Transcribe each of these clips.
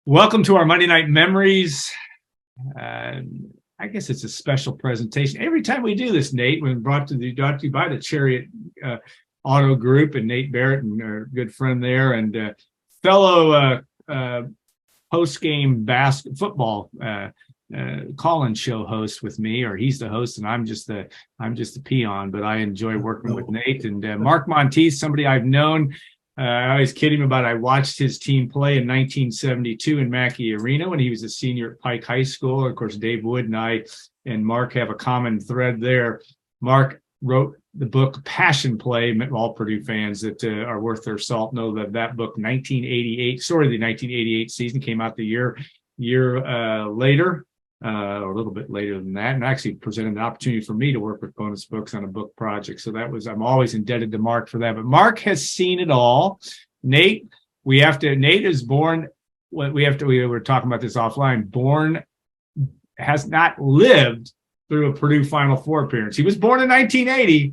Welcome to our Monday Night Memories. I guess it's a special presentation. Every time we do this, Nate, when brought to you by the Chariot Auto Group and Nate Barrett and our good friend there and fellow post-game football call-in show host with me, or he's the host and I'm just the peon. But I enjoy working with Nate and Mark Monteith, somebody I've known. I always kid him about I watched his team play in 1972 in Mackey Arena when he was a senior at Pike High School. Of course, Dave Wood and I and Mark have a common thread there. Mark wrote the book Passion Play. All Purdue fans that are worth their salt know that book, 1988, sort of the 1988 season, came out the year later. Or a little bit later than that, and actually presented an opportunity for me to work with Bonus Books on a book project. So I'm always indebted to Mark for that. But Mark has seen it all. Nate is born. We were talking about this offline. Has not lived through a Purdue Final Four appearance. He was born in 1980,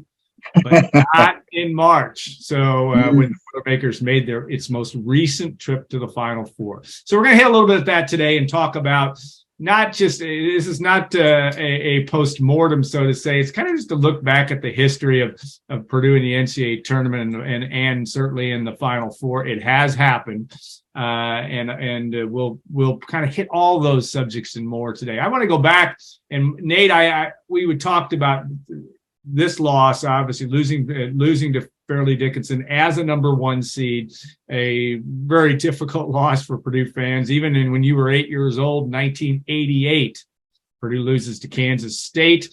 but not in March. So when the Boilermakers made its most recent trip to the Final Four. So we're going to hit a little bit of that today and talk about. This is not a post-mortem, so to say. It's kind of just to look back at the history of Purdue in the NCAA tournament and certainly in the Final Four. It has happened, and we'll kind of hit all those subjects and more today. I want to go back, and Nate, we talked about this loss, obviously losing to Fairleigh Dickinson as a number one seed, a very difficult loss for Purdue fans. Even when you were 8 years old, 1988, Purdue loses to Kansas State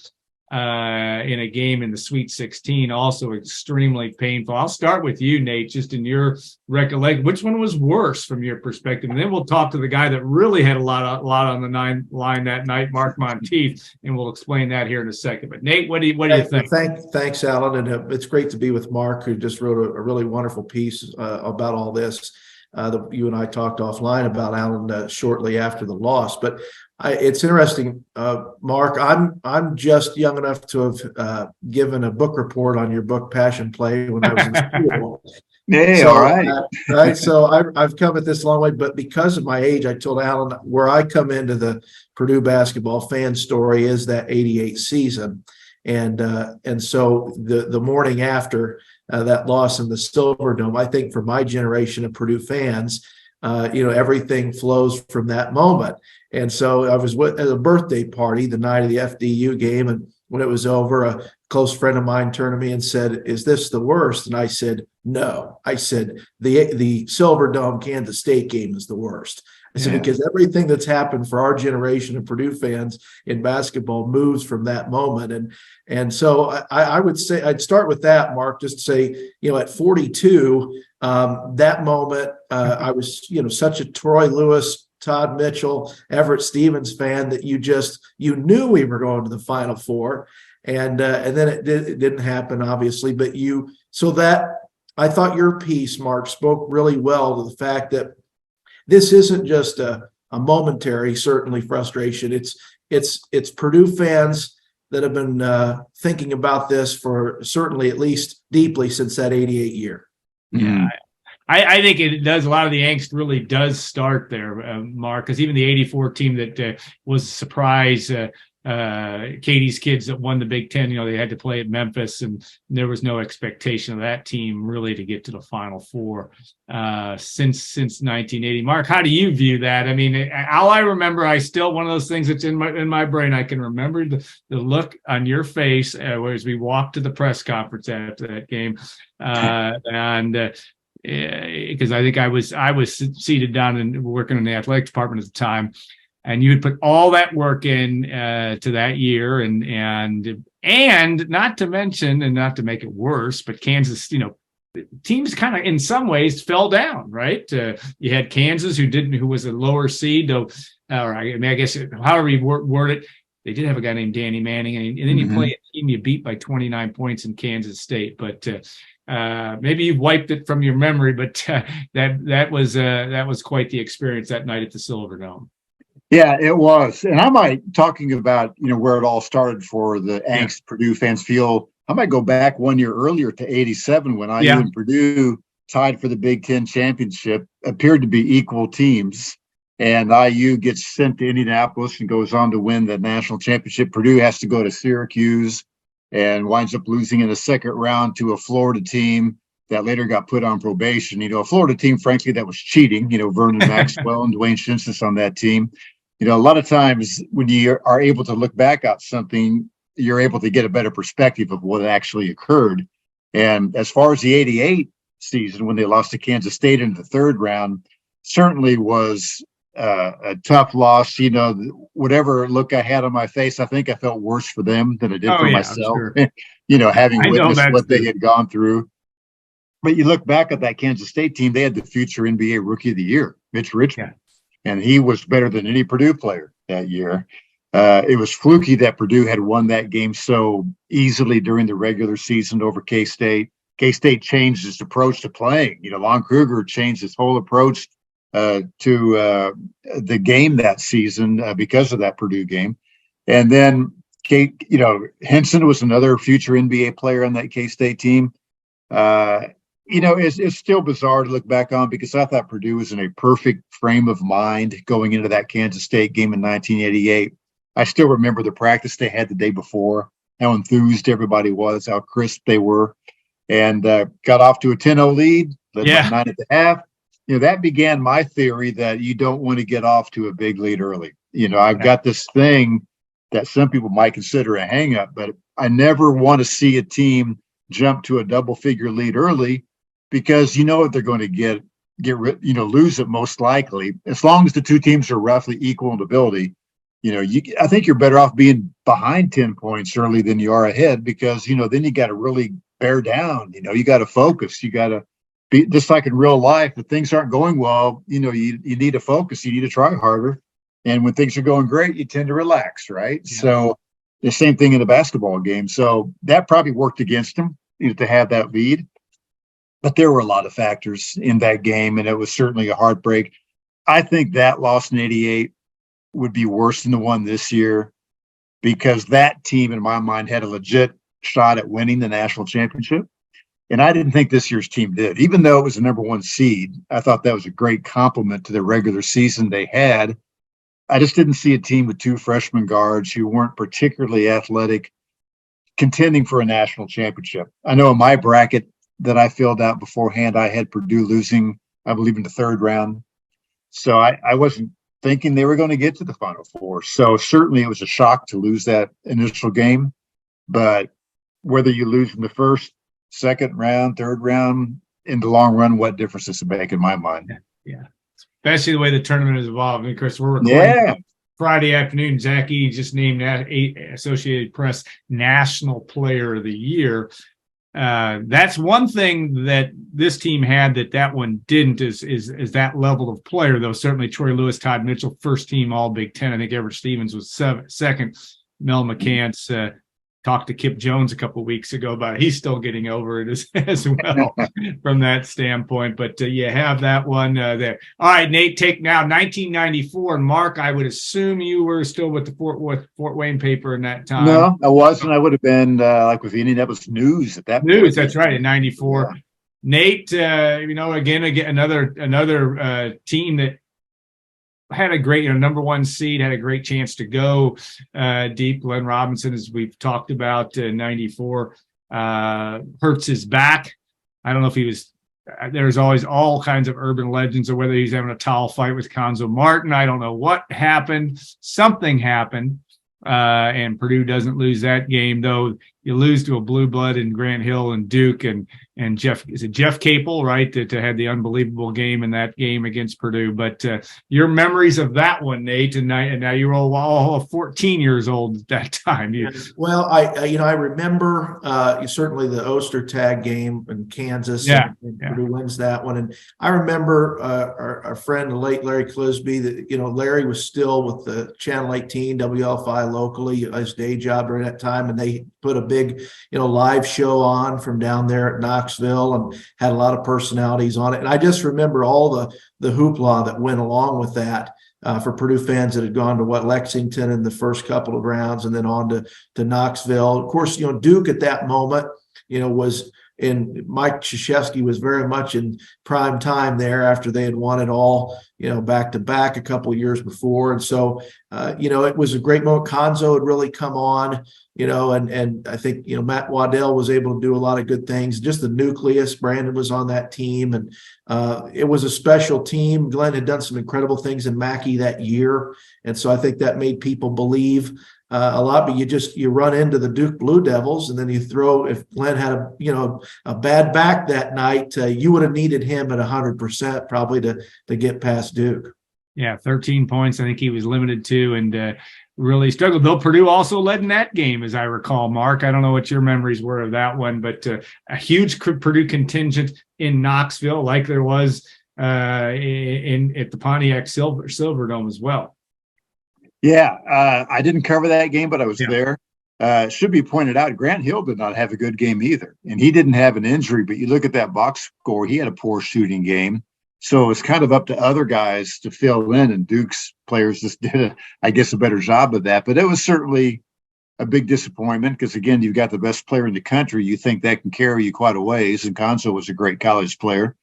in a game in the Sweet 16, also extremely painful. I'll start with you, Nate, just in your recollection. Which one was worse from your perspective? And then we'll talk to the guy that really had a lot on the line that night, Mark Monteith, and we'll explain that here in a second. But Nate, what do you think? Thanks, Alan, and it's great to be with Mark, who just wrote a really wonderful piece about all this. That you and I talked offline about, Alan, shortly after the loss. But it's interesting, Mark. I'm just young enough to have given a book report on your book Passion Play when I was in school. Hey, so, all right. Right. So I've come at this a long way, but because of my age, I told Alan where I come into the Purdue basketball fan story is that '88 season, and so the morning after that loss in the Silver Dome, I think for my generation of Purdue fans, everything flows from that moment. And so I was at a birthday party the night of the FDU game, and when it was over, a close friend of mine turned to me and said, "Is this the worst?" And I said, "No." I said, the Silver Dome Kansas State game is the worst. I said, because everything that's happened for our generation of Purdue fans in basketball moves from that moment. And so I would say, I'd start with that, Mark, just to say, at 42, that moment, I was, such a Troy Lewis, Todd Mitchell, Everett Stevens fan that you knew we were going to the Final Four. And then it didn't happen, obviously, I thought your piece, Mark, spoke really well to the fact that this isn't just a momentary, certainly, frustration. It's Purdue fans that have been thinking about this for certainly at least deeply since that '88 year. Yeah, I think it does. A lot of the angst really does start there, Mark, because even the '84 team that was a surprise. Katie's kids that won the Big Ten, they had to play at Memphis, and there was no expectation of that team really to get to the Final Four since 1980. Mark, how do you view that? I mean, all I remember, one of those things that's in my brain. I can remember the look on your face as we walked to the press conference after that game, because I think I was seated down and working in the athletic department at the time. And you would put all that work in to that year, and not to mention, and not to make it worse, but Kansas, teams kind of in some ways fell down, right? You had Kansas who was a lower seed, though. I guess however you word it, they did have a guy named Danny Manning, and then you play a team you beat by 29 points in Kansas State, but. Maybe you've wiped it from your memory, but that was quite the experience that night at the Silver Dome. Yeah, it was. And I might, talking about, where it all started for the angst Purdue fans feel, I might go back 1 year earlier to '87 when IU and Purdue tied for the Big Ten championship, appeared to be equal teams. and IU gets sent to Indianapolis and goes on to win the national championship. Purdue has to go to Syracuse and winds up losing in the second round to a Florida team that later got put on probation. A Florida team, frankly, that was cheating. Vernon Maxwell and Dwayne Shinstis on that team. A lot of times when you are able to look back at something, you're able to get a better perspective of what actually occurred. And as far as the 88 season, when they lost to Kansas State in the third round, certainly was a tough loss. Whatever look I had on my face, I think I felt worse for them than I did for myself, sure. Having witnessed what they had gone through. But you look back at that Kansas State team, they had the future NBA Rookie of the Year, Mitch Richmond, and he was better than any Purdue player that year. It was fluky that Purdue had won that game so easily during the regular season over K-State. K-State changed its approach to playing. Lon Kruger changed his whole approach to the game that season because of that Purdue game. And then, Henson was another future NBA player on that K-State team. It's still bizarre to look back on because I thought Purdue was in a perfect frame of mind going into that Kansas State game in 1988. I still remember the practice they had the day before, how enthused everybody was, how crisp they were, and got off to a 10-0 lead, led by 9 at the half. That began my theory that you don't want to get off to a big lead early. I've got this thing that some people might consider a hang-up, but I never want to see a team jump to a double-figure lead early because they're going to lose it most likely. As long as the two teams are roughly equal in ability, I think you're better off being behind 10 points early than you are ahead because, then you got to really bear down. You got to focus. You got to be just like in real life. If things aren't going well, you need to focus. You need to try harder. And when things are going great, you tend to relax, right? Yeah. So the same thing in the basketball game. So that probably worked against them to have that lead. But there were a lot of factors in that game, and it was certainly a heartbreak. I think that loss in 88 would be worse than the one this year because that team, in my mind, had a legit shot at winning the national championship. And I didn't think this year's team did. Even though it was the number one seed, I thought that was a great compliment to the regular season they had. I just didn't see a team with two freshman guards who weren't particularly athletic contending for a national championship. I know in my bracket that I filled out beforehand, I had Purdue losing, I believe, in the third round. So I wasn't thinking they were going to get to the Final Four. So certainly it was a shock to lose that initial game. But whether you lose in the first, second round, third round, in the long run, what difference does it make in my mind? Yeah. Especially the way the tournament has evolved. I mean, Chris, we're recording Friday afternoon. Zach E just named Associated Press National Player of the Year. That's one thing that this team had that one didn't is that level of player, though. Certainly Troy Lewis, Todd Mitchell, first team all Big Ten. I think Everett Stevens was second. Mel McCants talked to Kip Jones a couple of weeks ago about he's still getting over it as well from that standpoint. But you have that one there. All right, Nate, take now 1994. And Mark, I would assume you were still with the Fort Wayne paper in that time. No, I wasn't. I would have been like with Indianapolis News at that point. News, that's right, in 94. Yeah. Nate, again, another team that had a great, number one seed, had a great chance to go deep. Glenn Robinson, as we've talked about, 94, hurts his back. I don't know if he was, there's always all kinds of urban legends or whether he's having a towel fight with Conzo Martin. I don't know what happened. Something happened. And Purdue doesn't lose that game, though. You lose to a blue blood in Grant Hill and Duke and Jeff Capel, right? That had the unbelievable game in that game against Purdue. But your memories of that one, Nate, and now you're all 14 years old at that time. Well, I remember certainly the Ostertag game in Kansas. And Purdue wins that one, and I remember our friend, the late Larry Clisby. That Larry was still with the Channel 18 WL5 locally, his day job during that time, and they put a big live show on from down there at Knoxville and had a lot of personalities on it. And I just remember all the hoopla that went along with that for Purdue fans that had gone to Lexington in the first couple of rounds and then on to Knoxville. Of course, Duke at that moment, was and Mike Krzyzewski was very much in prime time there after they had won it all, back to back a couple of years before. And so, it was a great moment. Konzo had really come on, and I think, Matt Waddell was able to do a lot of good things. Just the nucleus, Brandon was on that team, and it was a special team. Glenn had done some incredible things in Mackey that year. And so I think that made people believe a lot, but you run into the Duke Blue Devils, and then you throw, if Glenn had a bad back that night, you would have needed him at 100% probably to get past Duke. Yeah, 13 points. I think he was limited to, and really struggled. Though Purdue also led in that game, as I recall. Mark, I don't know what your memories were of that one, but a huge Purdue contingent in Knoxville, like there was at the Pontiac Silverdome as well. Yeah, I didn't cover that game, but I was there. Should be pointed out, Grant Hill did not have a good game either, and he didn't have an injury. But you look at that box score; he had a poor shooting game. So it's kind of up to other guys to fill in, and Duke's players just did, a better job of that. But it was certainly a big disappointment because, again, you've got the best player in the country. You think that can carry you quite a ways, and Konzo was a great college player.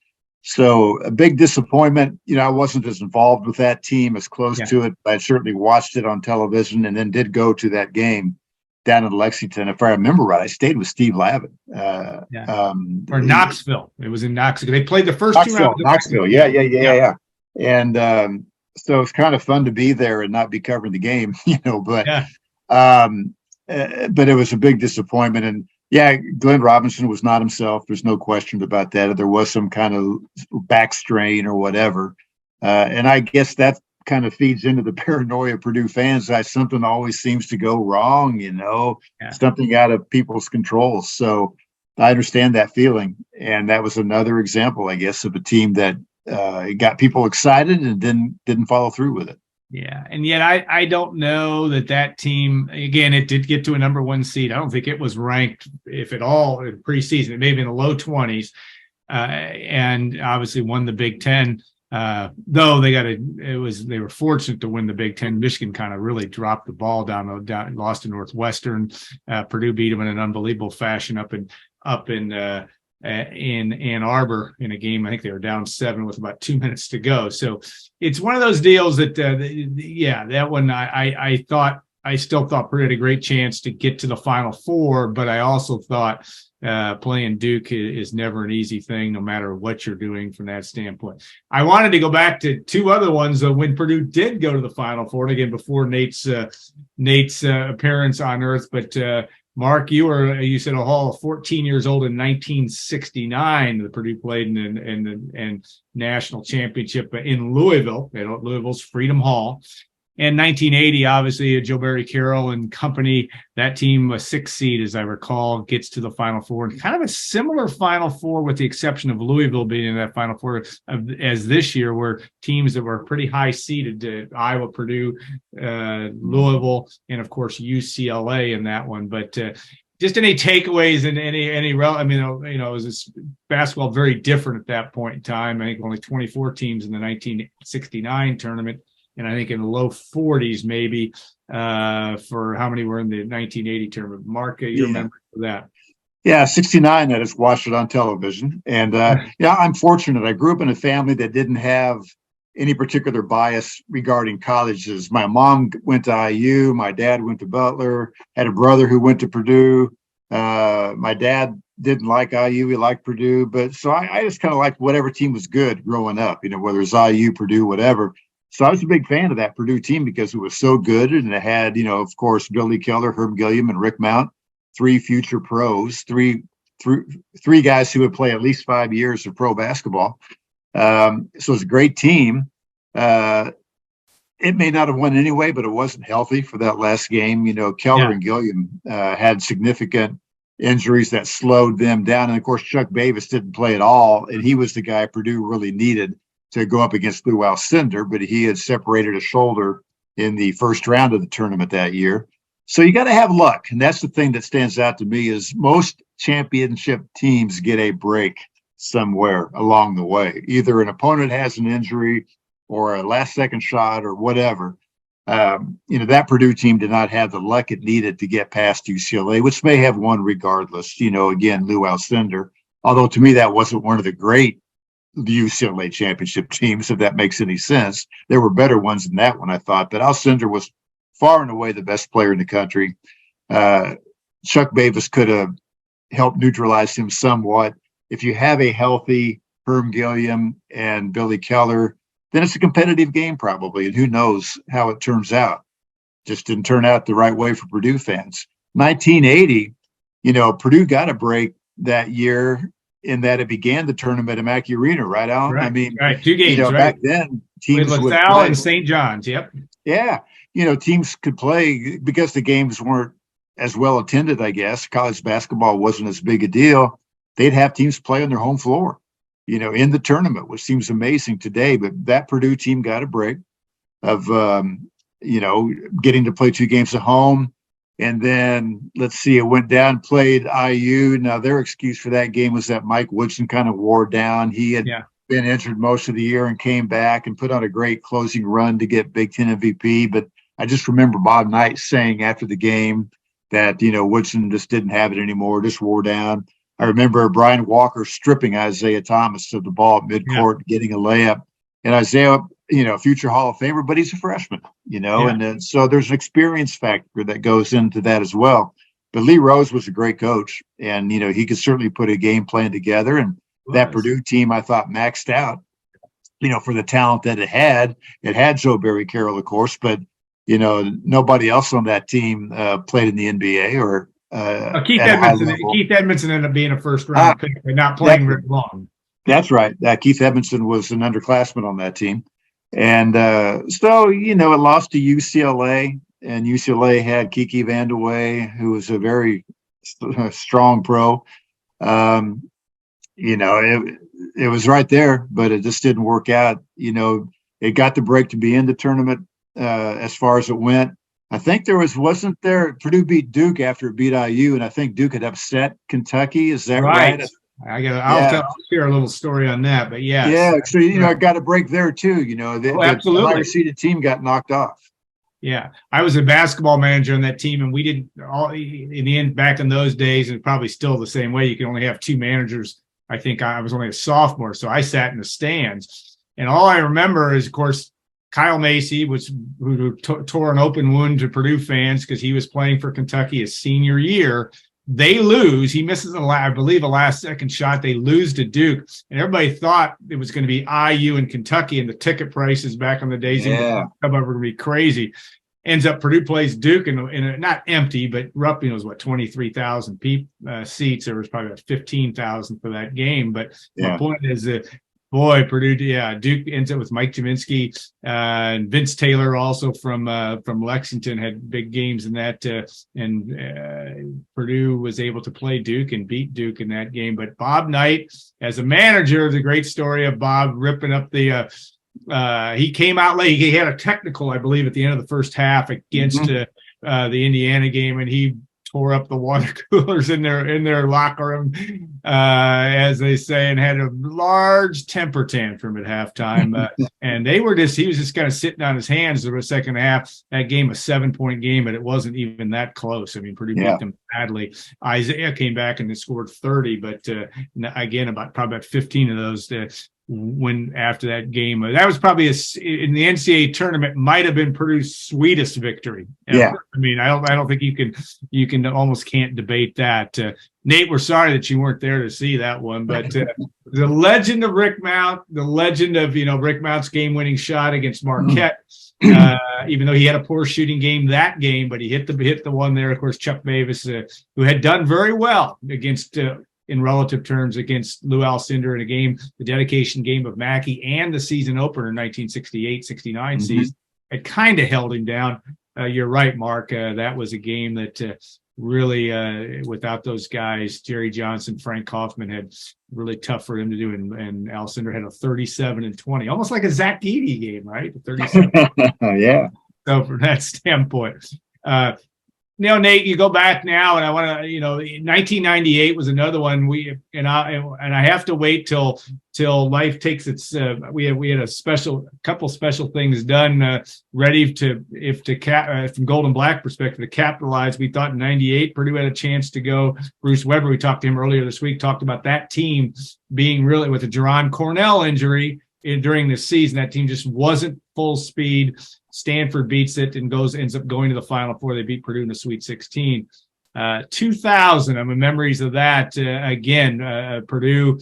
So a big disappointment. I wasn't as involved with that team, as close to it, but I certainly watched it on television and then did go to that game down in Lexington. If I remember right, I stayed with Steve Lavin. Or Knoxville. It was in Knoxville. They played the first Knoxville, two rounds. Knoxville. Yeah. And so it's kind of fun to be there and not be covering the game, but it was a big disappointment. And Glenn Robinson was not himself. There's no question about that. There was some kind of back strain or whatever. And I guess that kind of feeds into the paranoia of Purdue fans that something always seems to go wrong, something out of people's control. So I understand that feeling. And that was another example, I guess, of a team that got people excited and didn't follow through with it. Yeah. And yet I don't know that team, again, it did get to a number one seed. I don't think it was ranked, if at all, in preseason. It may have been the low 20s, and obviously won the Big Ten. Though they were fortunate to win the Big Ten. Michigan kind of really dropped the ball down, lost to Northwestern. Purdue beat them in an unbelievable fashion up in Ann Arbor in a game. I think they were down 7 with about 2 minutes to go. So it's one of those deals that, that one I still thought Purdue had a great chance to get to the Final Four, but I also thought playing Duke is never an easy thing, no matter what you're doing from that standpoint. I wanted to go back to two other ones when Purdue did go to the Final Four, again, before Nate's appearance on Earth, but Mark, you said a Hall of 14 years old in 1969. The Purdue played in the national championship in Louisville, at Louisville's Freedom Hall. In 1980, obviously, Joe Barry Carroll and company, that team, a 6th seed, as I recall, gets to the Final Four. And kind of a similar Final Four, with the exception of Louisville being in that Final Four as this year, where teams that were pretty high seeded, Iowa, Purdue, Louisville, and of course UCLA in that one. But just any takeaways and it was basketball very different at that point in time. I think only 24 teams in the 1969 tournament. And I think in the low 40s, maybe, for how many were in the 1980 tournament. Mark, you remember that? Yeah, 69, I just watched it on television. And, I'm fortunate. I grew up in a family that didn't have any particular bias regarding colleges. My mom went to IU. My dad went to Butler, had a brother who went to Purdue. My dad didn't like IU. He liked Purdue. But so I just kind of liked whatever team was good growing up, whether it's IU, Purdue, whatever. So I was a big fan of that Purdue team because it was so good, and it had, of course, Billy Keller, Herb Gilliam, and Rick Mount, 3 future pros, three guys who would play at least 5 years of pro basketball. So it was a great team. It may not have won anyway, but it wasn't healthy for that last game. Keller and Gilliam had significant injuries that slowed them down, and of course, Chuck Davis didn't play at all, and he was the guy Purdue really needed to go up against Lou Alcindor, but he had separated a shoulder in the first round of the tournament that year. So you got to have luck. And that's the thing that stands out to me is most championship teams get a break somewhere along the way. Either an opponent has an injury or a last second shot or whatever. That Purdue team did not have the luck it needed to get past UCLA, which may have won regardless. Again, Lou Alcindor Although to me, that wasn't one of the great UCLA championship teams, if that makes any sense. There were better ones than that one, I thought. But Alcindor was far and away the best player in the country. Chuck Davis could have helped neutralize him somewhat. If you have a healthy Herm Gilliam and Billy Keller, then it's a competitive game probably, and who knows how it turns out. Just didn't turn out the right way for Purdue fans. 1980, Purdue got a break that year in that it began the tournament at Mackey Arena, right, Alan? Right, I mean, right. 2 games, right? Back then, teams with would LaSalle play. and St. John's, yep. Yeah, teams could play because the games weren't as well attended, I guess. College basketball wasn't as big a deal. They'd have teams play on their home floor, in the tournament, which seems amazing today. But that Purdue team got a break of, getting to play 2 games at home. And then, let's see, it went down, played IU. Now, their excuse for that game was that Mike Woodson kind of wore down. He had been injured most of the year and came back and put on a great closing run to get Big Ten MVP. But I just remember Bob Knight saying after the game that, Woodson just didn't have it anymore, just wore down. I remember Brian Walker stripping Isaiah Thomas of the ball at midcourt, getting a layup. And Isaiah, future Hall of Famer, but he's a freshman, and then, so there's an experience factor that goes into that as well. But Lee Rose was a great coach, and, he could certainly put a game plan together. And that Purdue team, I thought, maxed out, for the talent that it had. It had Joe Barry Carroll, of course, but, nobody else on that team played in the NBA or Keith Edmondson ended up being a first-round pick, but not playing very long. That's right. Keith Edmondson was an underclassman on that team. And so, it lost to UCLA, and UCLA had Kiki Vandeweghe, who was a very strong pro. It was right there, but it just didn't work out. It got the break to be in the tournament as far as it went. I think Purdue beat Duke after it beat IU, and I think Duke had upset Kentucky. Is that right? I'll share a little story on that, but yeah. Yeah, so I got a break there too. The higher seeded team got knocked off. Yeah, I was a basketball manager on that team, and we didn't all in the end back in those days, and probably still the same way. You can only have 2 managers. I think I was only a sophomore, so I sat in the stands, and all I remember is, of course, Kyle Macy who tore an open wound to Purdue fans because he was playing for Kentucky his senior year. They lose. He misses, I believe, a last-second shot. They lose to Duke, and everybody thought it was going to be IU and Kentucky, and the ticket prices back in the days were going to be crazy. Ends up Purdue plays Duke in a not empty, but roughly it was 23,000 seats. There was probably about 15,000 for that game. But my point is that, Purdue, Duke ends up with Mike Jaminski and Vince Taylor, also from Lexington, had big games in that, and Purdue was able to play Duke and beat Duke in that game. But Bob Knight, as a manager, the great story of Bob ripping up the. He came out late. He had a technical, I believe, at the end of the first half against the Indiana game, and he tore up the water coolers in their locker room, as they say, and had a large temper tantrum at halftime. And he was just kind of sitting on his hands for the second half. That game, a 7-point game, but it wasn't even that close. I mean, Purdue beat them badly. Isaiah came back and scored 30, but again, probably about 15 of those when after that game. That was probably in the NCAA tournament might have been Purdue's sweetest victory ever. Yeah. I mean, I don't think you can almost can't debate that. Nate, we're sorry that you weren't there to see that one, but the legend of Rick Mount, the legend of Rick Mount's game-winning shot against Marquette. Even though he had a poor shooting game that game, but he hit the one there. Of course, Chuck Davis, who had done very well against. In relative terms against Lou Alcindor in a game, the dedication game of Mackey and the season opener in 1968-69 season, had kind of held him down. You're right, Mark. That was a game that really, without those guys, Jerry Johnson, Frank Kaufman, had really tough for him to do. And Alcindor had a 37-20, almost like a Zach Edey game, right? 37. Yeah. So from that standpoint, Nate, you go back now, and I want to, 1998 was another one. I have to wait till life takes its. We had a couple special things done, ready to from Gold and Black perspective to capitalize. We thought in '98 Purdue had a chance to go. Bruce Weber, we talked to him earlier this week, talked about that team being really with a Jerron Cornell injury during this season. That team just wasn't full speed. Stanford beats it and ends up going to the Final Four. They beat Purdue in the Sweet 16. 2000, memories of that. Again, Purdue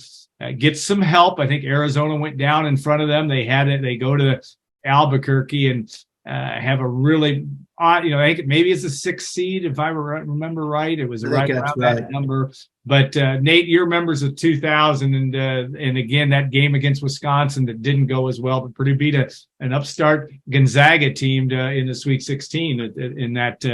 gets some help. I think Arizona went down in front of them. They go to Albuquerque and have a really odd, I think maybe it's a 6th seed, if I remember right. It was right around that number. But Nate, you're members of 2000, and again, that game against Wisconsin that didn't go as well, but Purdue beat an upstart Gonzaga team in the Sweet 16 in that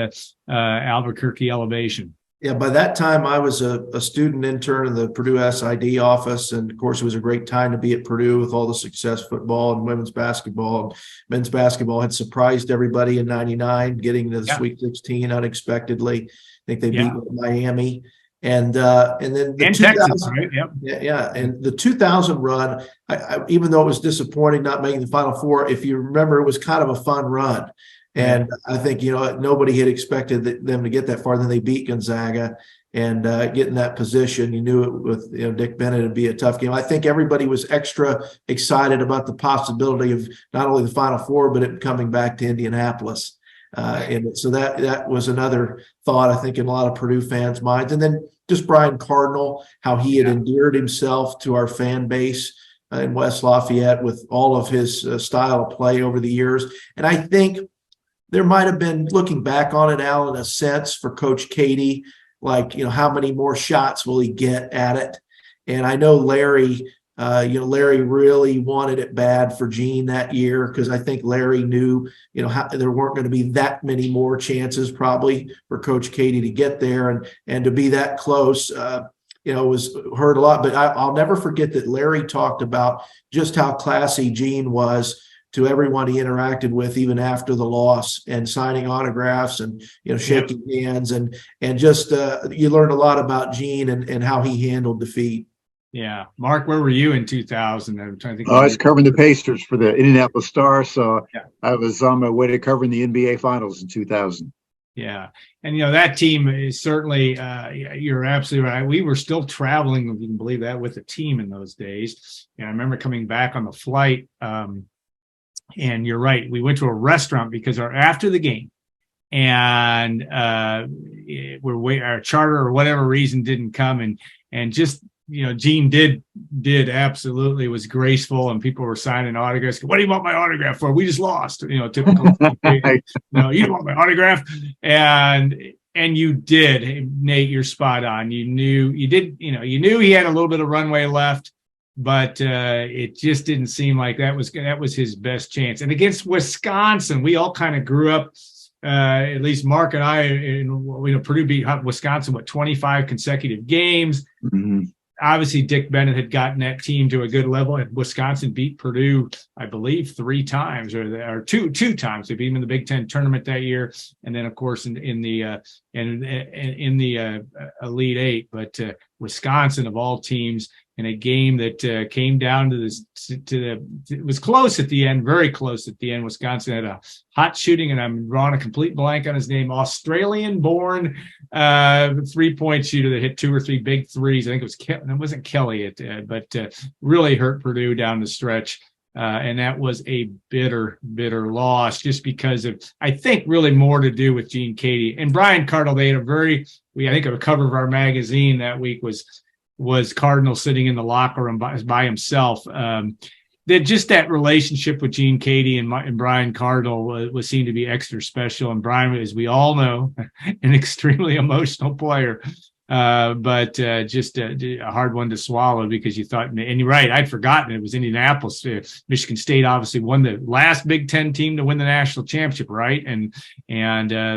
Albuquerque elevation. Yeah, by that time I was a student intern in the Purdue SID office, and of course it was a great time to be at Purdue with all the success football and women's basketball. Men's basketball had surprised everybody in '99, getting to the Sweet 16 unexpectedly. I think they beat Miami. And then the 2000, Texas, right? Yep. Yeah. And the 2000 run, I even though it was disappointing not making the Final Four, if you remember, it was kind of a fun run. And I think, nobody had expected them to get that far. Then they beat Gonzaga and get in that position. You knew it with Dick Bennett would be a tough game. I think everybody was extra excited about the possibility of not only the Final Four, but it coming back to Indianapolis. And so that was another thought, I think, in a lot of Purdue fans' minds. And then just Brian Cardinal, how he had endeared himself to our fan base in West Lafayette with all of his style of play over the years. And I think there might have been, looking back on it, Al, in a sense for Coach Katie, like, how many more shots will he get at it? And I know Larry really wanted it bad for Gene that year, because I think Larry knew, how there weren't going to be that many more chances probably for Coach Katie to get there, and to be that close, was heard a lot. But I'll never forget that Larry talked about just how classy Gene was to everyone he interacted with, even after the loss, and signing autographs and, shaking hands, and just you learned a lot about Gene and how he handled defeat. Yeah. Mark, where were you in 2000? I'm trying to think. I was covering the Pacers for the Indianapolis Star, so I was on my way to covering the NBA Finals in 2000. Yeah. And, that team is certainly, you're absolutely right. We were still traveling, if you can believe that, with the team in those days. And I remember coming back on the flight, and you're right, we went to a restaurant because after the game, and our charter or whatever reason didn't come, and just, Gene did absolutely, was graceful, and people were signing autographs. What do you want my autograph for? We just lost. Typical. You don't want my autograph, and you did. Hey, Nate, you're spot on. You knew he had a little bit of runway left, but it just didn't seem like that was his best chance. And against Wisconsin, we all kind of grew up. At least Mark and I, Purdue beat Wisconsin 25 consecutive games. Mm-hmm. Obviously, Dick Bennett had gotten that team to a good level, and Wisconsin beat Purdue, I believe, 3 times or two times. They beat them in the Big Ten tournament that year, and then, of course, in the Elite Eight. But Wisconsin, of all teams, in a game that came down to it was close at the end, very close at the end. Wisconsin had a hot shooting, and I'm drawing a complete blank on his name, Australian-born 3-point shooter that hit 2 or 3 big threes. I think it wasn't Kelly, but really hurt Purdue down the stretch. And that was a bitter, bitter loss, just because of, I think, really more to do with Gene Katie and Brian Cardinal. They had I think a cover of our magazine that week was Cardinal sitting in the locker room by himself. That relationship with Gene Katie and Brian Cardinal was seen to be extra special. And Brian, as we all know, an extremely emotional player. But just a hard one to swallow, because you thought, and you're right, I'd forgotten it was Indianapolis. Michigan State obviously won the last Big Ten team to win the national championship, right? And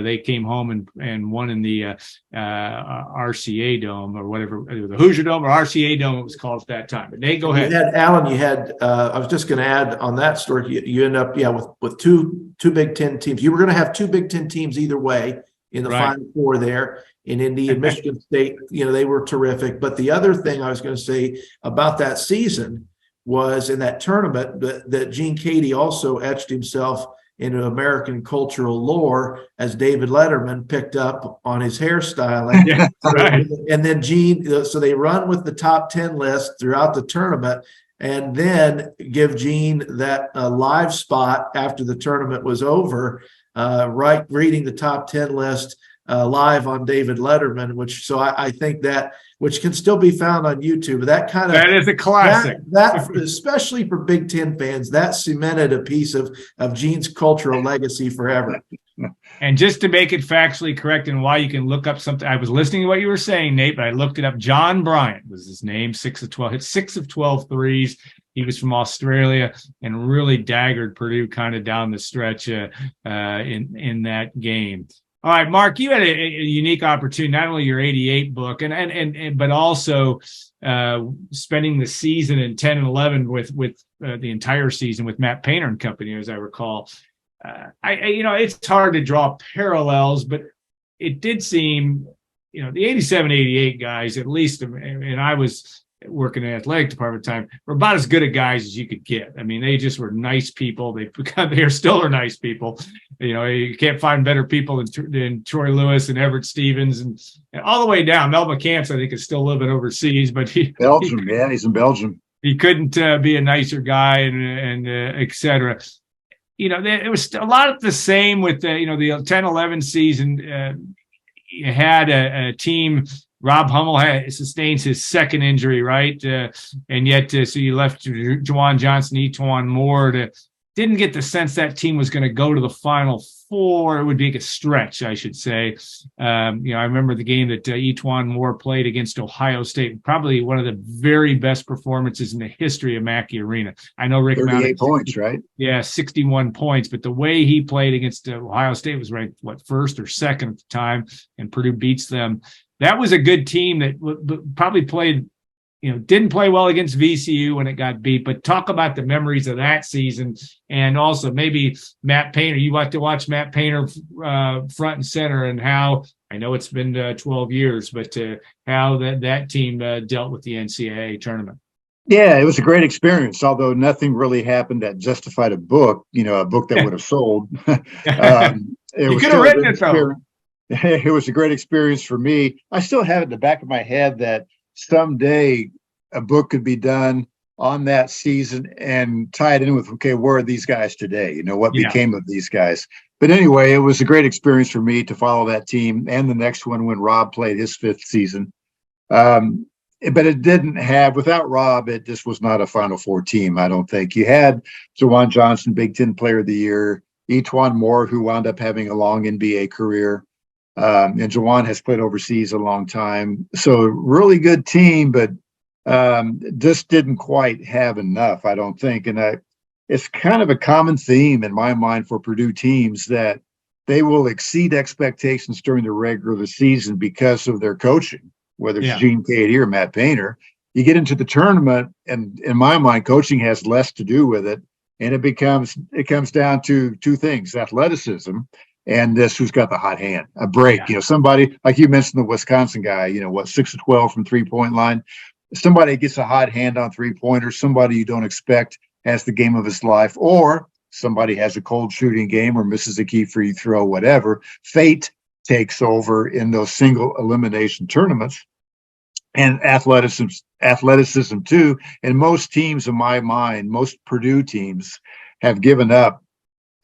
they came home and won in the RCA Dome, or whatever, the Hoosier Dome or RCA Dome it was called at that time. But Nate, go ahead. Alan, I was just going to add on that story, you end up with two Big Ten teams. You were going to have 2 Big Ten teams either way. in the Right. Final Four there in Indy, and Michigan State, they were terrific. But the other thing I was going to say about that season was in that tournament that Gene Cady also etched himself into American cultural lore as David Letterman picked up on his hairstyling. Yeah, right. And then Gene, so they run with the top 10 list throughout the tournament, and then give Gene that live spot after the tournament was over, reading the top 10 list live on David Letterman, I think that, which can still be found on YouTube. That is a classic. That especially for Big Ten fans, that cemented a piece of Gene's cultural legacy forever. And just to make it factually correct and why you can look up something, I was listening to what you were saying, Nate, but I looked it up. John Bryant was his name, 6 of 12, hit 6 of 12 threes. He was from Australia and really daggered Purdue kind of down the stretch in that game. All right, Mark, you had a unique opportunity, not only your 88 book but also spending the season in 10 and 11 with the entire season with Matt Painter and company, as I recall. It's hard to draw parallels, but it did seem, the 87, 88 guys, at least, and I was working in the athletic department time, were about as good a guys as you could get. I mean, they just were nice people. They still are nice people. You can't find better people than Troy Lewis and Everett Stevens and all the way down. Mel McCants, I think, is still living overseas, but he's in Belgium. He couldn't be a nicer guy and et cetera. It was a lot of the same with the 10-11 season. You had a team. Rob Hummel sustains his second injury, right? And yet, so you left Juwan Johnson, E'Twaun Moore. Didn't get the sense that team was going to go to the Final Four. It would be a stretch, I should say. I remember the game that E'Twaun Moore played against Ohio State, probably one of the very best performances in the history of Mackey Arena. I know Rick 38 points, right? Yeah, 61 points. But the way he played against Ohio State was ranked, first or second at the time, and Purdue beats them. That was a good team that probably played, didn't play well against VCU when it got beat. But talk about the memories of that season, and also maybe Matt Painter. You want to watch Matt Painter front and center, and how, I know it's been 12 years, but how that team dealt with the NCAA tournament. Yeah, it was a great experience, although nothing really happened that justified a book that would have sold. You could have written it, though. It was a great experience for me. I still have it in the back of my head that someday a book could be done on that season and tie it in with, okay, where are these guys today? What became of these guys? But anyway, it was a great experience for me to follow that team and the next one when Rob played his 5th season. But it didn't have, without Rob, it just was not a Final Four team, I don't think. You had Juwan Johnson, Big Ten Player of the Year, E'Twaun Moore, who wound up having a long NBA career. And Juwan has played overseas a long time. So really good team, but just didn't quite have enough, I don't think. And it's kind of a common theme in my mind for Purdue teams that they will exceed expectations during the regular season because of their coaching, whether it's Gene Cady or Matt Painter. You get into the tournament, and in my mind, coaching has less to do with it. And it comes down to two things: athleticism, and this who's got the hot hand, a break. Somebody like you mentioned, the Wisconsin guy, 6 of 12 from 3-point line. Somebody gets a hot hand on 3-pointers, somebody you don't expect has the game of his life, or somebody has a cold shooting game or misses a key free throw, whatever. Fate takes over in those single elimination tournaments. And athleticism too. And most teams, in my mind, most Purdue teams have given up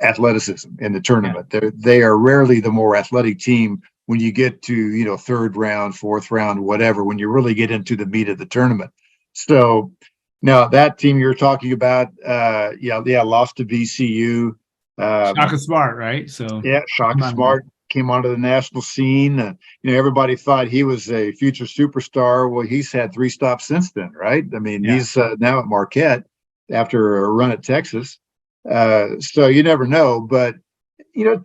athleticism in the tournament. They are rarely the more athletic team when you get to, third round, fourth round, whatever, when you really get into the meat of the tournament. So now that team you're talking about, lost to VCU. Shaka Smart, right? So Shaka Smart came onto the national scene. Everybody thought he was a future superstar. Well, he's had 3 stops since then, right? I mean, he's now at Marquette after a run at Texas. So you never know, but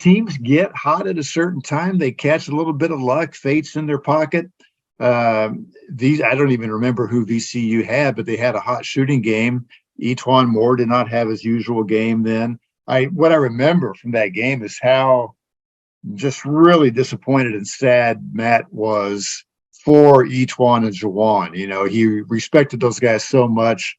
teams get hot at a certain time. They catch a little bit of luck. Fate's in their pocket. I don't even remember who VCU had, but they had a hot shooting game. E'Twaun Moore did not have his usual game then. What I remember from that game is how just really disappointed and sad Matt was for Etuan and Jawan. You know, he respected those guys so much.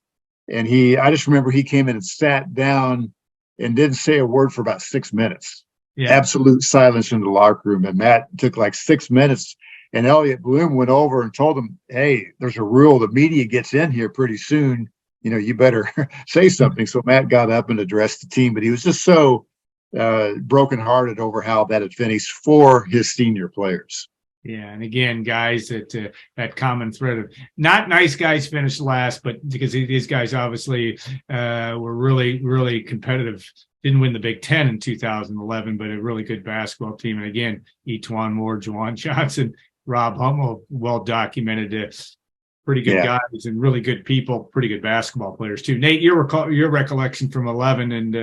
And I just remember he came in and sat down and didn't say a word for about 6 minutes. Yeah. Absolute silence in the locker room. And Matt took like 6 minutes. And Elliot Bloom went over and told him, hey, there's a rule. The media gets in here pretty soon. You know, you better say something. So Matt got up and addressed the team. But he was just so brokenhearted over how that had finished for his senior players. Yeah, and again, guys, that common thread of not nice guys finished last, but because these guys obviously were really, really competitive. Didn't win the Big Ten in 2011, but a really good basketball team. And again, Etuan Moore, Juwan Johnson, Rob Hummel, well documented, pretty good guys and really good people, pretty good basketball players too. Nate, your recollection from 11 and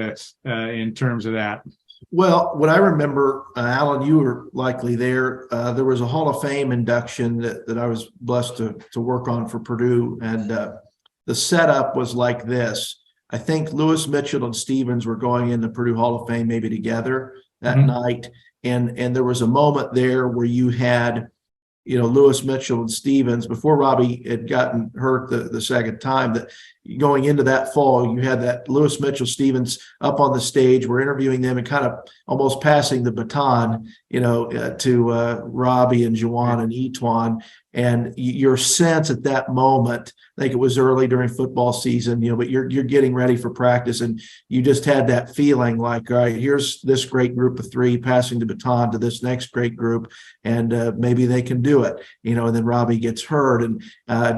in terms of that. Well, what I remember, Alan, you were likely there. There was a Hall of Fame induction that I was blessed to work on for Purdue, and the setup was like this. I think Lewis, Mitchell, and Stevens were going in the Purdue Hall of Fame maybe together that night, and there was a moment there where you had, you know, Lewis, Mitchell, and Stevens before Robbie had gotten hurt the second time. That going into that fall, you had that Lewis, Mitchell, Stevens up on the stage. We're interviewing them and kind of almost passing the baton, you know, to Robbie and Juwan and Etuan. And your sense at that moment, I think it was early during football season, you know, but you're getting ready for practice, and you just had that feeling like, all right, here's this great group of three passing the baton to this next great group, and maybe they can do it, you know. And then Robbie gets hurt, and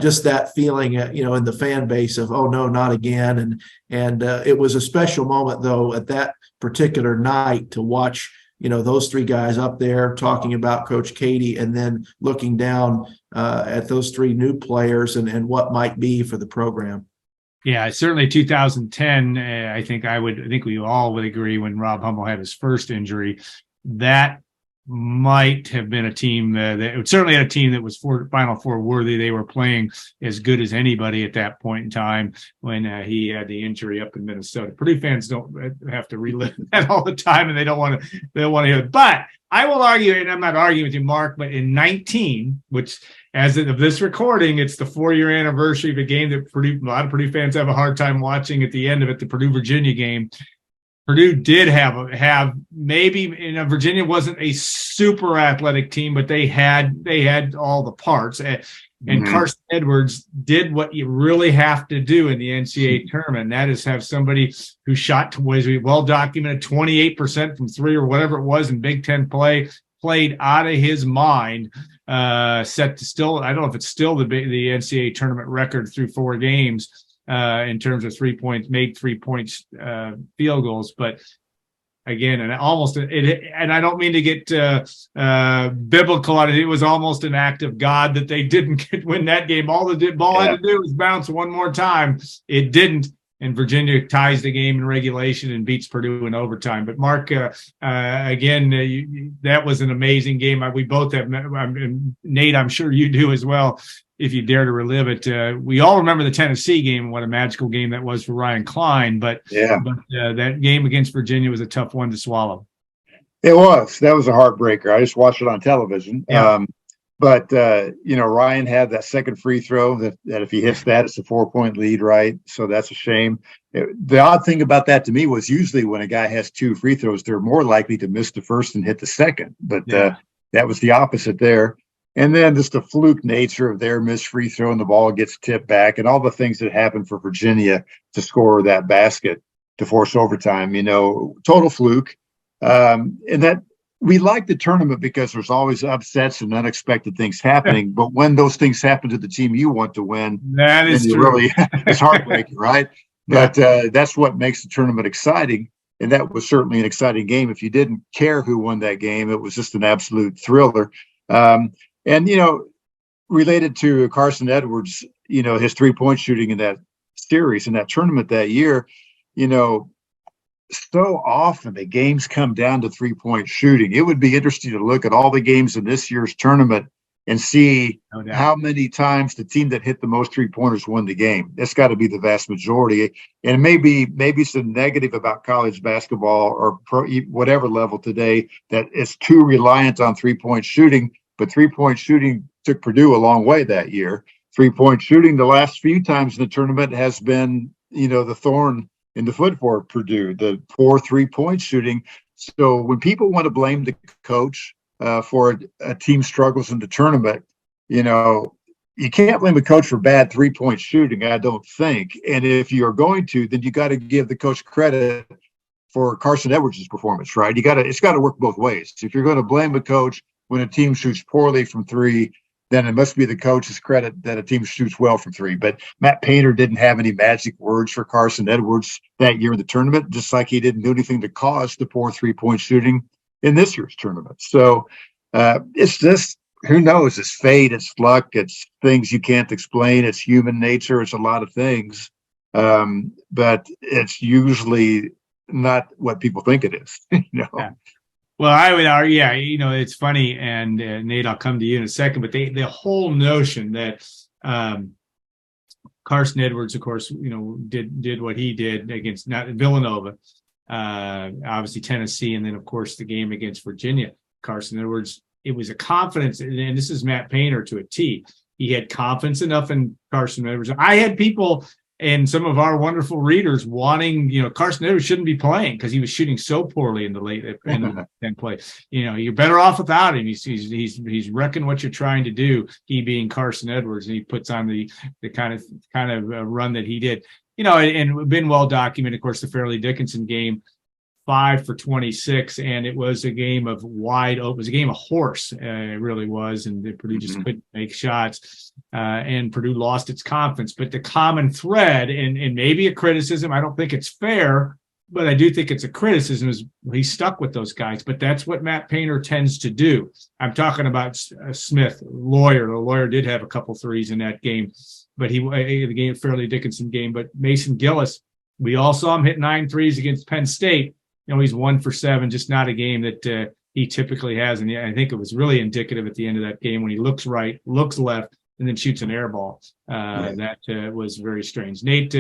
just that feeling, you know, in the fan base of, oh no, not again. And it was a special moment though at that particular night to watch, you know, those three guys up there talking about Coach Katie, and then looking down at those three new players and what might be for the program. Yeah, certainly 2010. I think we all would agree when Rob Hummel had his first injury, that might have been a team that certainly had a team that was Final Four worthy. They were playing as good as anybody at that point in time when he had the injury up in Minnesota. Purdue fans don't have to relive that all the time, and they don't want to hear it. But I will argue, and I'm not arguing with you, Mark, but in 19, which as of this recording, it's the 4-year anniversary of a game that a lot of Purdue fans have a hard time watching at the end of it, the Purdue-Virginia game. Purdue did have maybe, you know, Virginia wasn't a super athletic team, but they had all the parts. And Carson Edwards did what you really have to do in the NCAA tournament, and that is have somebody who shot, was well documented, 28% from three or whatever it was in Big Ten play, played out of his mind, set to still, I don't know if it's still the NCAA tournament record through 4 games. In terms of 3 points, made 3 points, field goals, but again, and I don't mean to get biblical on it. It was almost an act of God that they didn't win that game. All the ball had to do was bounce one more time. It didn't, and Virginia ties the game in regulation and beats Purdue in overtime. But Mark, again, that was an amazing game. We both have, Nate, I'm sure you do as well, if you dare to relive it. We all remember the Tennessee game and what a magical game that was for Ryan Klein, but that game against Virginia was a tough one to swallow. It was. That was a heartbreaker. I just watched it on television. Yeah. But you know, Ryan had that second free throw that if he hits that, it's a 4-point lead, right? So that's a shame. The odd thing about that to me was usually when a guy has 2 free throws, they're more likely to miss the first and hit the second. But that was the opposite there. And then just the fluke nature of their missed free throw, and the ball gets tipped back, and all the things that happened for Virginia to score that basket to force overtime, you know, total fluke. And that we like the tournament because there's always upsets and unexpected things happening. But when those things happen to the team you want to win, that is true. Really, it's heartbreaking, right? But that's what makes the tournament exciting. And that was certainly an exciting game. If you didn't care who won that game, it was just an absolute thriller. And, you know, related to Carson Edwards, you know, his 3-point shooting in that series, in that tournament that year, you know, so often the games come down to 3-point shooting. It would be interesting to look at all the games in this year's tournament and see No doubt. how many times the team that hit the most 3-pointers won the game. That's got to be the vast majority. And maybe some negative about college basketball or whatever level today, that it's too reliant on 3-point shooting. But 3-point shooting took Purdue a long way that year. 3-point shooting the last few times in the tournament has been, the thorn in the foot for Purdue, the poor 3-point shooting. So when people want to blame the coach for a team struggles in the tournament, you can't blame a coach for bad 3-point shooting, I don't think. And if you're going to, then you got to give the coach credit for Carson Edwards' performance, right? It's got to work both ways. If you're going to blame a coach when a team shoots poorly from 3, then it must be the coach's credit that a team shoots well from 3. But Matt Painter didn't have any magic words for Carson Edwards that year in the tournament, just like he didn't do anything to cause the poor 3-point shooting in this year's tournament. So it's just, who knows? It's fate, it's luck, it's things you can't explain, it's human nature, it's a lot of things. But it's usually not what people think it is. Yeah. Well, I would argue, it's funny, and Nate, I'll come to you in a second, but the whole notion that Carson Edwards, of course, did what he did against Villanova, obviously Tennessee, and then, of course, the game against Virginia. Carson Edwards, it was a confidence, and this is Matt Painter to a T. He had confidence enough in Carson Edwards. I had people and some of our wonderful readers wanting, Carson Edwards shouldn't be playing because he was shooting so poorly in the late end of the 10 play. You're better off without him. He's wrecking what you're trying to do. He being Carson Edwards, and he puts on the kind of run that he did. And been well documented. Of course, the Fairleigh Dickinson game, 5 for 26, and it was a game of wide open. It was a game of horse, it really was, and Purdue just couldn't make shots, and Purdue lost its confidence. But the common thread, and maybe a criticism, I don't think it's fair, but I do think it's a criticism, is he stuck with those guys. But that's what Matt Painter tends to do. I'm talking about Smith, Lawyer. The Lawyer did have a couple threes in that game, but the game, Fairleigh Dickinson game. But Mason Gillis, we all saw him hit 9 threes against Penn State. He's 1 for 7, just not a game that he typically has. And I think it was really indicative at the end of that game when he looks right, looks left, and then shoots an air ball. That was very strange. Nate,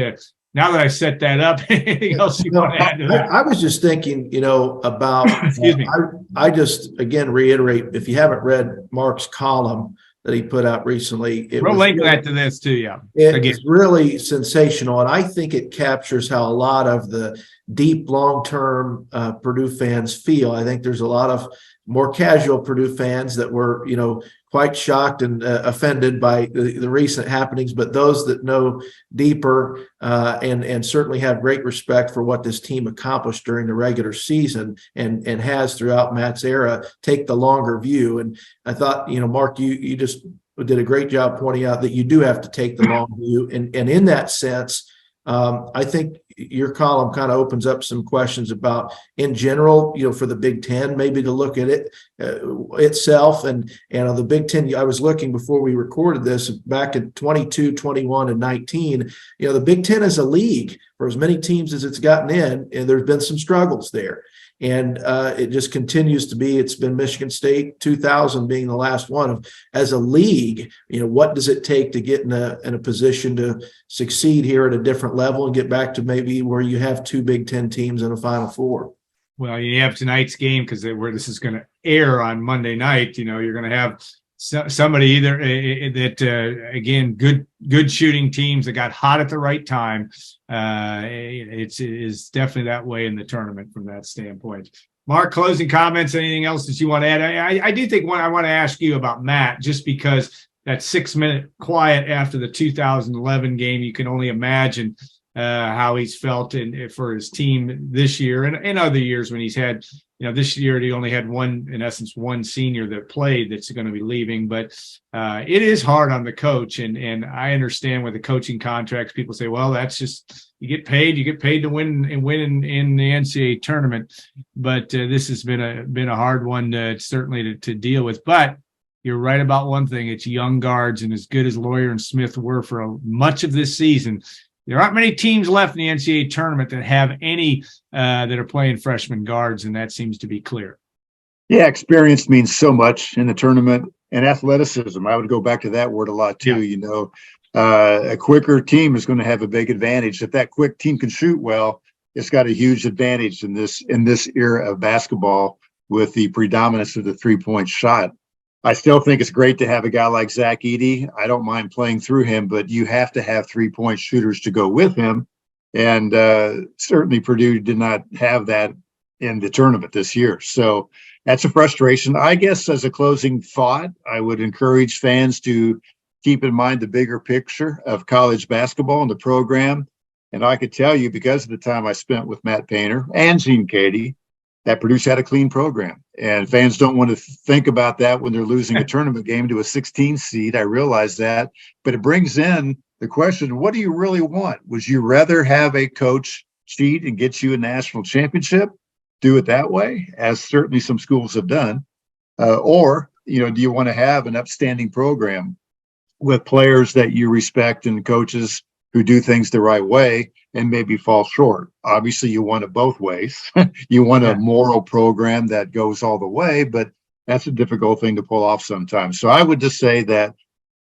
now that I've set that up, anything else you want to add to that? I was just thinking, about, Excuse me. I just, again, reiterate, if you haven't read Mark's column that he put out recently, We'll link that to this too, yeah. It's really sensational, and I think it captures how a lot of the deep, long-term Purdue fans feel. I think there's a lot of more casual Purdue fans that were, quite shocked and offended by the recent happenings, but those that know deeper and certainly have great respect for what this team accomplished during the regular season and has throughout Matt's era, take the longer view. And I thought, Mark, you just did a great job pointing out that you do have to take the long view. And in that sense, I think your column kind of opens up some questions about, in general, for the Big Ten, maybe to look at it itself. And on the Big Ten, I was looking before we recorded this back in 22, 21, and 19. The Big Ten as a league, for as many teams as it's gotten in, and there's been some struggles there. And it just continues to be. It's been Michigan State 2000 being the last one of, as a league. What does it take to get in a position to succeed here at a different level and get back to maybe where you have 2 Big Ten teams in a Final Four? Well, you have tonight's game, because where this is going to air on Monday night. You're going to have somebody either that again, good shooting teams that got hot at the right time. It's definitely that way in the tournament from that standpoint. Mark, closing comments, anything else that you want to add? I do think I want to ask you about Matt, just because that 6-minute quiet after the 2011 game, you can only imagine how he's felt for his team this year and other years when he's had, this year he only had one senior that played that's going to be leaving. But it is hard on the coach, and I understand with the coaching contracts, people say, well, that's just, you get paid to win in the NCAA tournament. But this has been a hard one certainly to deal with. But you're right about one thing: it's young guards, and as good as Lawyer and Smith were for much of this season, there aren't many teams left in the NCAA tournament that have any that are playing freshman guards, and that seems to be clear. Yeah, experience means so much in the tournament. and athleticism. I would go back to that word a lot too. Yeah. A quicker team is going to have a big advantage. If that quick team can shoot well, it's got a huge advantage in this era of basketball with the predominance of the 3-point shot. I still think it's great to have a guy like Ross-Ade. I don't mind playing through him, but you have to have 3-point shooters to go with him. And certainly Purdue did not have that in the tournament this year. So that's a frustration. I guess as a closing thought, I would encourage fans to keep in mind the bigger picture of college basketball and the program. And I could tell you, because of the time I spent with Matt Painter and Gene Katie, that Purdue's had a clean program. And fans don't want to think about that when they're losing a tournament game to a 16 seed. I realize that. But it brings in the question, what do you really want? Would you rather have a coach cheat and get you a national championship? Do it that way, as certainly some schools have done. Or, do you want to have an upstanding program with players that you respect and coaches who do things the right way and maybe fall short? Obviously, you want it both ways. You want a moral program that goes all the way, but that's a difficult thing to pull off sometimes. So I would just say that,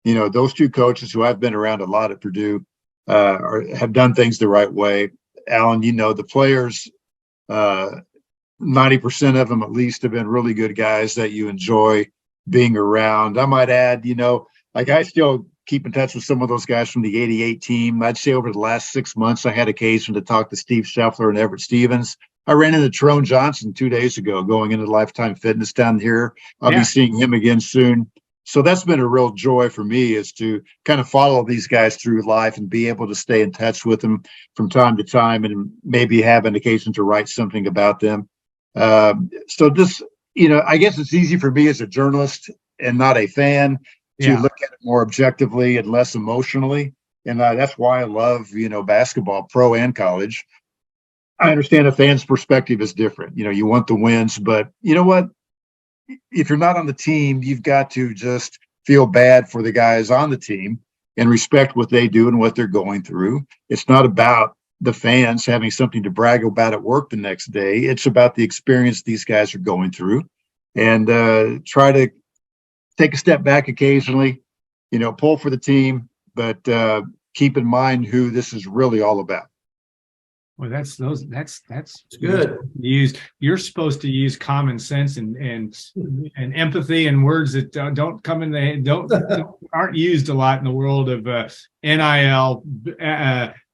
those two coaches who I've been around a lot at Purdue have done things the right way. Alan, the players, 90% of them at least have been really good guys that you enjoy being around. I might add, I still keep in touch with some of those guys from the '88 team. I'd say over the last 6 months, I had occasion to talk to Steve Scheffler and Everett Stevens. I ran into Tyrone Johnson 2 days ago going into Lifetime Fitness down here. I'll be seeing him again soon. So that's been a real joy for me, is to kind of follow these guys through life and be able to stay in touch with them from time to time and maybe have an occasion to write something about them. So this, I guess it's easy for me as a journalist and not a fan to look at it more objectively and less emotionally. And that's why I love, basketball, pro and college. I understand a fan's perspective is different. You want the wins, but you know what? If you're not on the team, you've got to just feel bad for the guys on the team and respect what they do and what they're going through. It's not about the fans having something to brag about at work the next day. It's about the experience these guys are going through, and try to take a step back occasionally, pull for the team, but keep in mind who this is really all about. Well, that's good. You're supposed to use common sense and empathy and words that don't come in aren't used a lot in the world of NIL,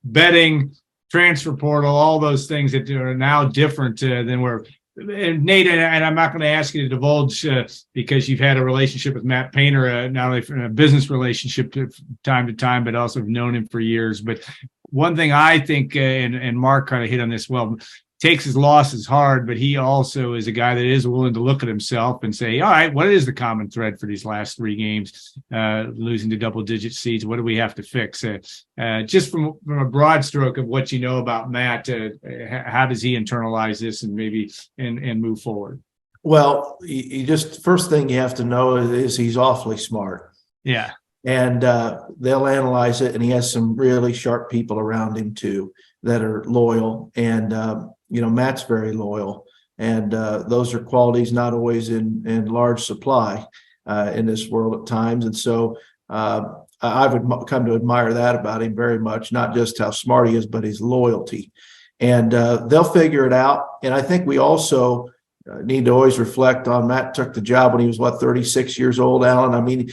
betting, transfer portal, all those things that are now different than we're. And Nate, and I'm not going to ask you to divulge because you've had a relationship with Matt Painter, not only from a business relationship time to time, but also have known him for years. But one thing I think, and Mark kind of hit on this well, takes his losses hard, but he also is a guy that is willing to look at himself and say, all right, what is the common thread for these last 3 games, losing to double-digit seeds? What do we have to fix? Just from a broad stroke of what you know about Matt, how does he internalize this and maybe and move forward? Well, you just first thing you have to know is he's awfully smart. Yeah. And they'll analyze it, and he has some really sharp people around him too that are loyal. And Matt's very loyal, and those are qualities not always in large supply in this world at times. And so I would come to admire that about him very much, not just how smart he is, but his loyalty. And they'll figure it out. And I think we also need to always reflect on Matt took the job when he was 36 years old, Alan. I mean,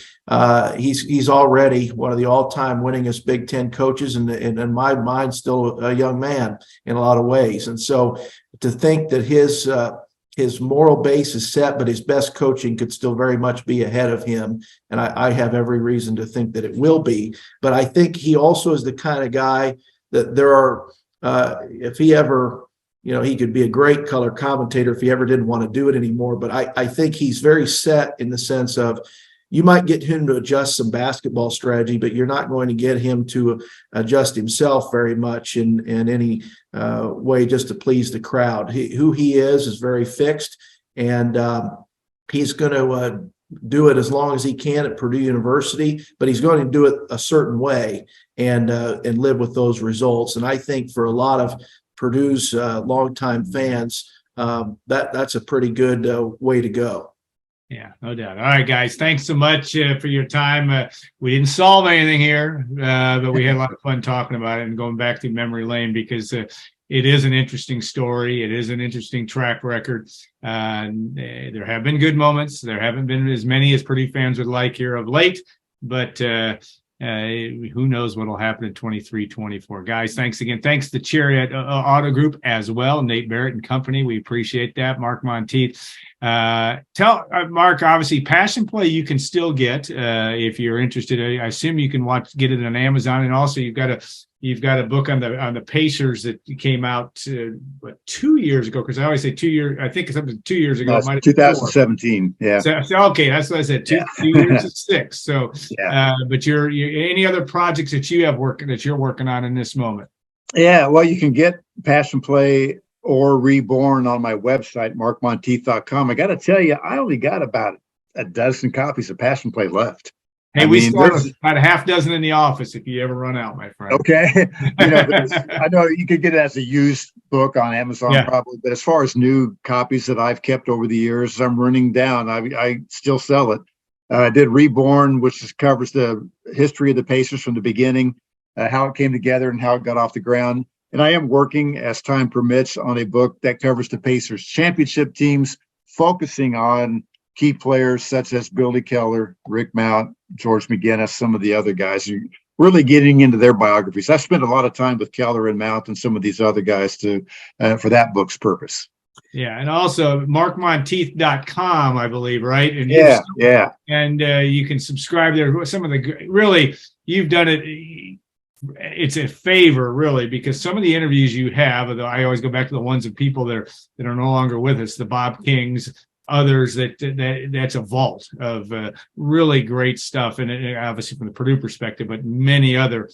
he's already one of the all-time winningest Big Ten coaches, and in my mind, still a young man in a lot of ways. And so to think that his moral base is set, but his best coaching could still very much be ahead of him, and I have every reason to think that it will be. But I think he also is the kind of guy that there are, if he ever, he could be a great color commentator if he ever didn't want to do it anymore. But I think he's very set in the sense of you might get him to adjust some basketball strategy, but you're not going to get him to adjust himself very much in any way just to please the crowd. Who he is very fixed, and he's going to do it as long as he can at Purdue University, but he's going to do it a certain way and live with those results. And I think for a lot of Purdue's longtime fans, that's a pretty good way to go. Yeah, no doubt. All right, guys. Thanks so much for your time. We didn't solve anything here, but we had a lot of fun talking about it and going back to memory lane because it is an interesting story. It is an interesting track record. There have been good moments. There haven't been as many as Purdue fans would like here of late, but who knows what will happen in 23, 24. Guys, thanks again. Thanks to Chariot Auto Group as well, Nate Barrett and company. We appreciate that. Mark Monteith. Tell Mark, obviously Passion Play you can still get if you're interested. I assume you can get it on Amazon, and also you've got a book on the Pacers that came out 2 years ago, because I always say 2 years. I think it's up to 2 years ago. No, 2017. Yeah. So, okay, that's what I said. Two years is 6. So, yeah. But you're any other projects that you're working on in this moment? Yeah. Well, you can get Passion Play or Reborn on my website, markmonteith.com. I got to tell you, I only got about a dozen copies of Passion Play left. Hey, we still have about a half dozen in the office if you ever run out, my friend. Okay. I know you could get it as a used book on Amazon probably, but as far as new copies that I've kept over the years, I'm running down. I still sell it. I did Reborn, which covers the history of the Pacers from the beginning, how it came together and how it got off the ground. And I am working, as time permits, on a book that covers the Pacers championship teams, focusing on key players such as Billy Keller, Rick Mount, George McGinnis, some of the other guys, really getting into their biographies. I spent a lot of time with Keller and Mount and some of these other guys for that book's purpose. Yeah, and also markmonteith.com, I believe, right? And yeah. And you can subscribe there. Some of you've done it. It's a favor, really, because some of the interviews you have, although I always go back to the ones of people that are no longer with us, the Bob Kings, others that's a vault of really great stuff, and obviously from the Purdue perspective, but many other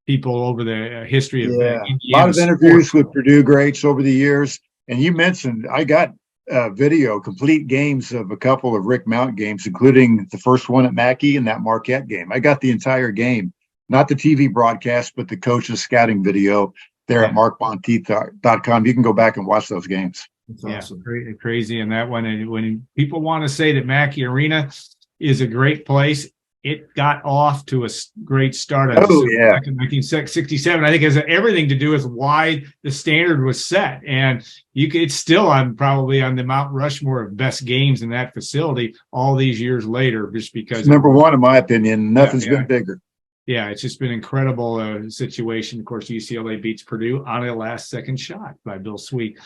people over the history of a lot of interviews with Purdue greats over the years. And you mentioned I got complete games of a couple of Rick Mount games, including the first one at Mackey and that Marquette game. I got the entire game. Not the TV broadcast, but the coach's scouting video there at markmonteith.com. You can go back and watch those games. That's awesome. Crazy in that one. And when people want to say that Mackey Arena is a great place, it got off to a great start. Back in 1967. I think it has everything to do with why the standard was set. And it's still probably on the Mount Rushmore of best games in that facility all these years later, just because it's number one, in my opinion. Nothing's been bigger. Yeah, it's just been an incredible situation. Of course, UCLA beats Purdue on a last-second shot by Bill Sweet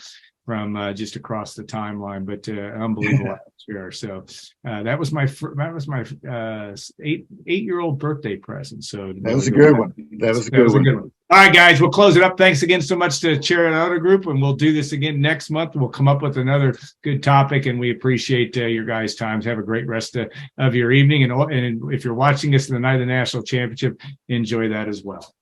from just across the timeline, but unbelievable atmosphere. So that was my 8-year-old birthday present. So that was a good one. That was a good one. All right, guys, we'll close it up. Thanks again so much to Chariot Auto Group, and we'll do this again next month. We'll come up with another good topic, and we appreciate your guys' times. Have a great rest of your evening, and if you're watching us in the night of the national championship, enjoy that as well.